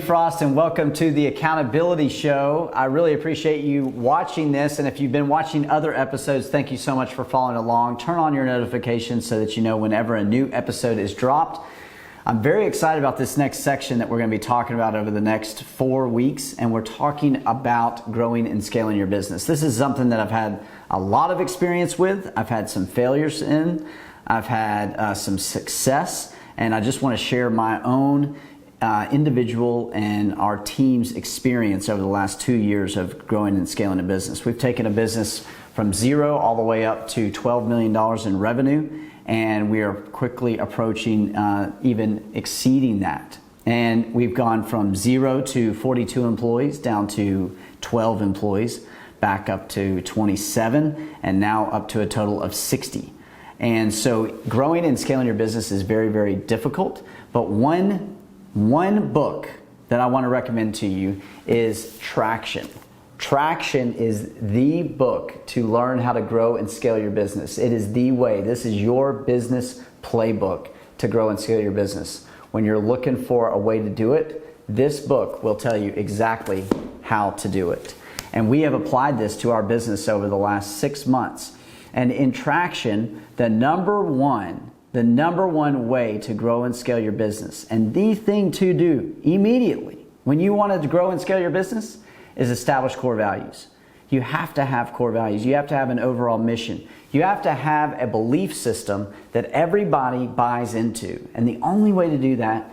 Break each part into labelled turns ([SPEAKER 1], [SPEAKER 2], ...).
[SPEAKER 1] Frost, and welcome to the Accountability Show. I really appreciate you watching this, and if you've been watching other episodes, thank you so much for following along. Turn on your notifications so that you know whenever a new episode is dropped. I'm very excited about this next section that we're going to be talking about over the next 4 weeks, and we're talking about growing and scaling your business. This is something that I've had a lot of experience with. I've had some failures in, I've had some success, and I just want to share my own individual and our team's experience over the last 2 years of growing and scaling a business. We've taken a business from zero all the way up to $12 million in revenue, and we are quickly approaching even exceeding that. And we've gone from 0 to 42 employees down to 12 employees, back up to 27, and now up to a total of 60. And so growing and scaling your business is very, very difficult, but one book that I want to recommend to you is Traction. Traction is the book to learn how to grow and scale your business. It is the way. This is your business playbook to grow and scale your business. When you're looking for a way to do it, this book will tell you exactly how to do it. And we have applied this to our business over the last 6 months. And in Traction, the number one way to grow and scale your business, and the thing to do immediately when you want to grow and scale your business, is establish core values. You have to have core values. You have to have an overall mission. You have to have a belief system that everybody buys into. And the only way to do that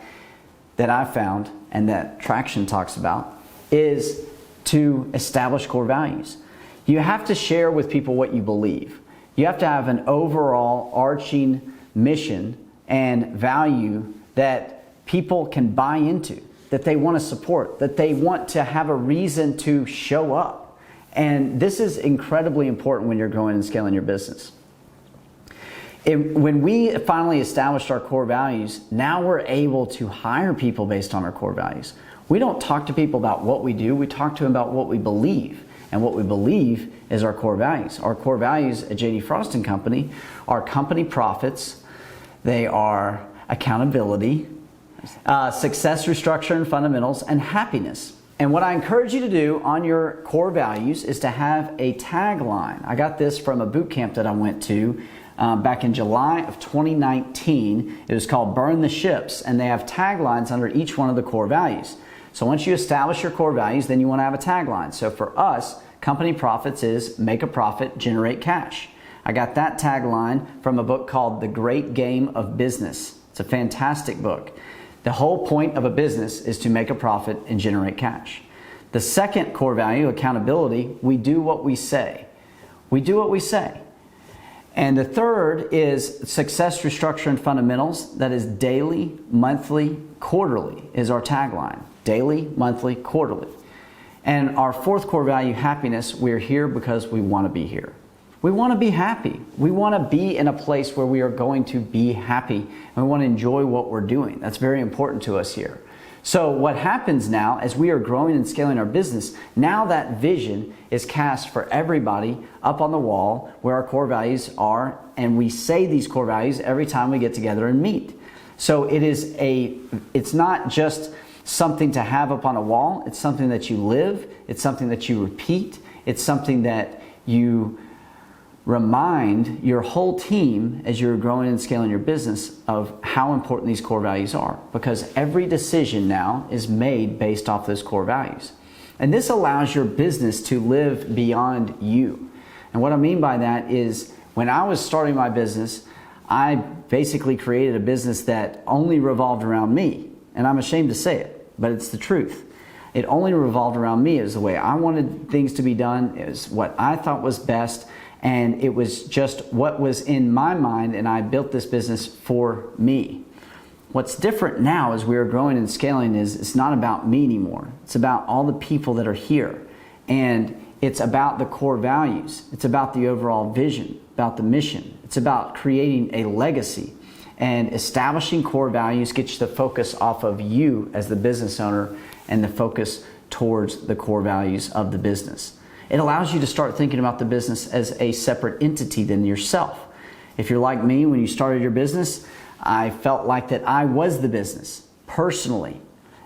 [SPEAKER 1] I found, and that Traction talks about, is to establish core values. You have to share with people what you believe. You have to have an overall arching mission and value that people can buy into, that they want to support, that they want to have a reason to show up. And this is incredibly important when you're growing and scaling your business. When we finally established our core values, now we're able to hire people based on our core values. We don't talk to people about what we do, we talk to them about what we believe. And what we believe is our core values. Our core values at J.D. Frost & Company are company profits, they are accountability, success, restructure, and fundamentals, and happiness. And what I encourage you to do on your core values is to have a tagline. I got this from a boot camp that I went to back in July of 2019. It was called Burn the Ships, and they have taglines under each one of the core values. So once you establish your core values, then you want to have a tagline. So for us, company profits is make a profit, generate cash. I got that tagline from a book called The Great Game of Business. It's a fantastic book. The whole point of a business is to make a profit and generate cash. The second core value, accountability, we do what we say. We do what we say. And the third is success, restructure, and fundamentals. That is daily, monthly, quarterly is our tagline. Daily, monthly, quarterly. And our fourth core value, happiness, we're here because we want to be here. We want to be happy. We want to be in a place where we are going to be happy, and we want to enjoy what we're doing. That's very important to us here. So what happens now as we are growing and scaling our business, now that vision is cast for everybody up on the wall where our core values are, and we say these core values every time we get together and meet. So it's not just something to have up on a wall, it's something that you live, it's something that you repeat, it's something that you remind your whole team as you're growing and scaling your business of how important these core values are, because every decision now is made based off those core values. And this allows your business to live beyond you. And what I mean by that is when I was starting my business, I basically created a business that only revolved around me. And I'm ashamed to say it, but it's the truth. It only revolved around me. It was the way I wanted things to be done. It was what I thought was best. And it was just what was in my mind, and I built this business for me. What's different now as we are growing and scaling is it's not about me anymore. It's about all the people that are here. And it's about the core values. It's about the overall vision, about the mission. It's about creating a legacy. And establishing core values gets you the focus off of you as the business owner and the focus towards the core values of the business. It allows you to start thinking about the business as a separate entity than yourself. If you're like me, when you started your business, I felt like that I was the business personally.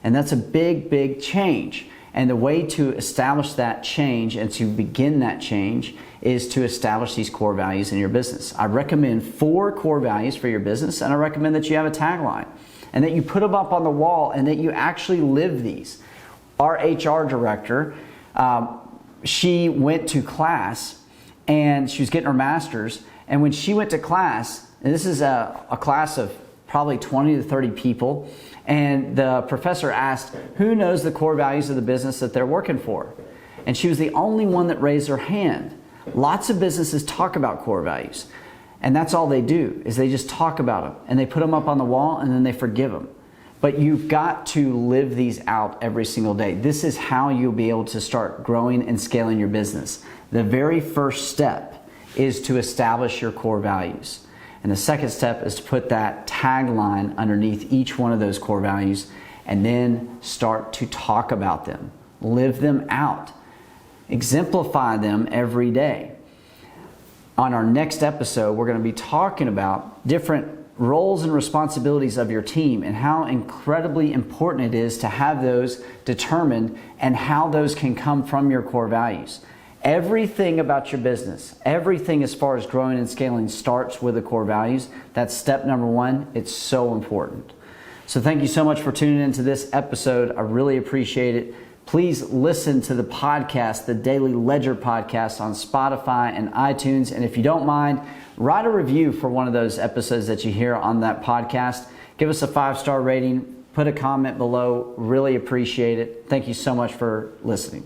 [SPEAKER 1] And that's a big, big change. And the way to establish that change and to begin that change is to establish these core values in your business. I recommend 4 core values for your business, and I recommend that you have a tagline and that you put them up on the wall and that you actually live these. Our HR director, she went to class and she was getting her master's, and when she went to class, and this is a class of probably 20 to 30 people, and the professor asked, who knows the core values of the business that they're working for? And she was the only one that raised her hand. Lots of businesses talk about core values, and that's all they do, is they just talk about them, and they put them up on the wall, and then they forgive them. But you've got to live these out every single day. This is how you'll be able to start growing and scaling your business. The very first step is to establish your core values. And the second step is to put that tagline underneath each one of those core values and then start to talk about them. Live them out. Exemplify them every day. On our next episode, we're going to be talking about different roles and responsibilities of your team and how incredibly important it is to have those determined and how those can come from your core values. Everything about your business, everything as far as growing and scaling starts with the core values. That's step number 1. It's so important. So thank you so much for tuning into this episode. I really appreciate it. Please listen to the podcast, the Daily Ledger podcast on Spotify and iTunes. And if you don't mind, write a review for one of those episodes that you hear on that podcast. Give us a 5-star rating. Put a comment below. Really appreciate it. Thank you so much for listening.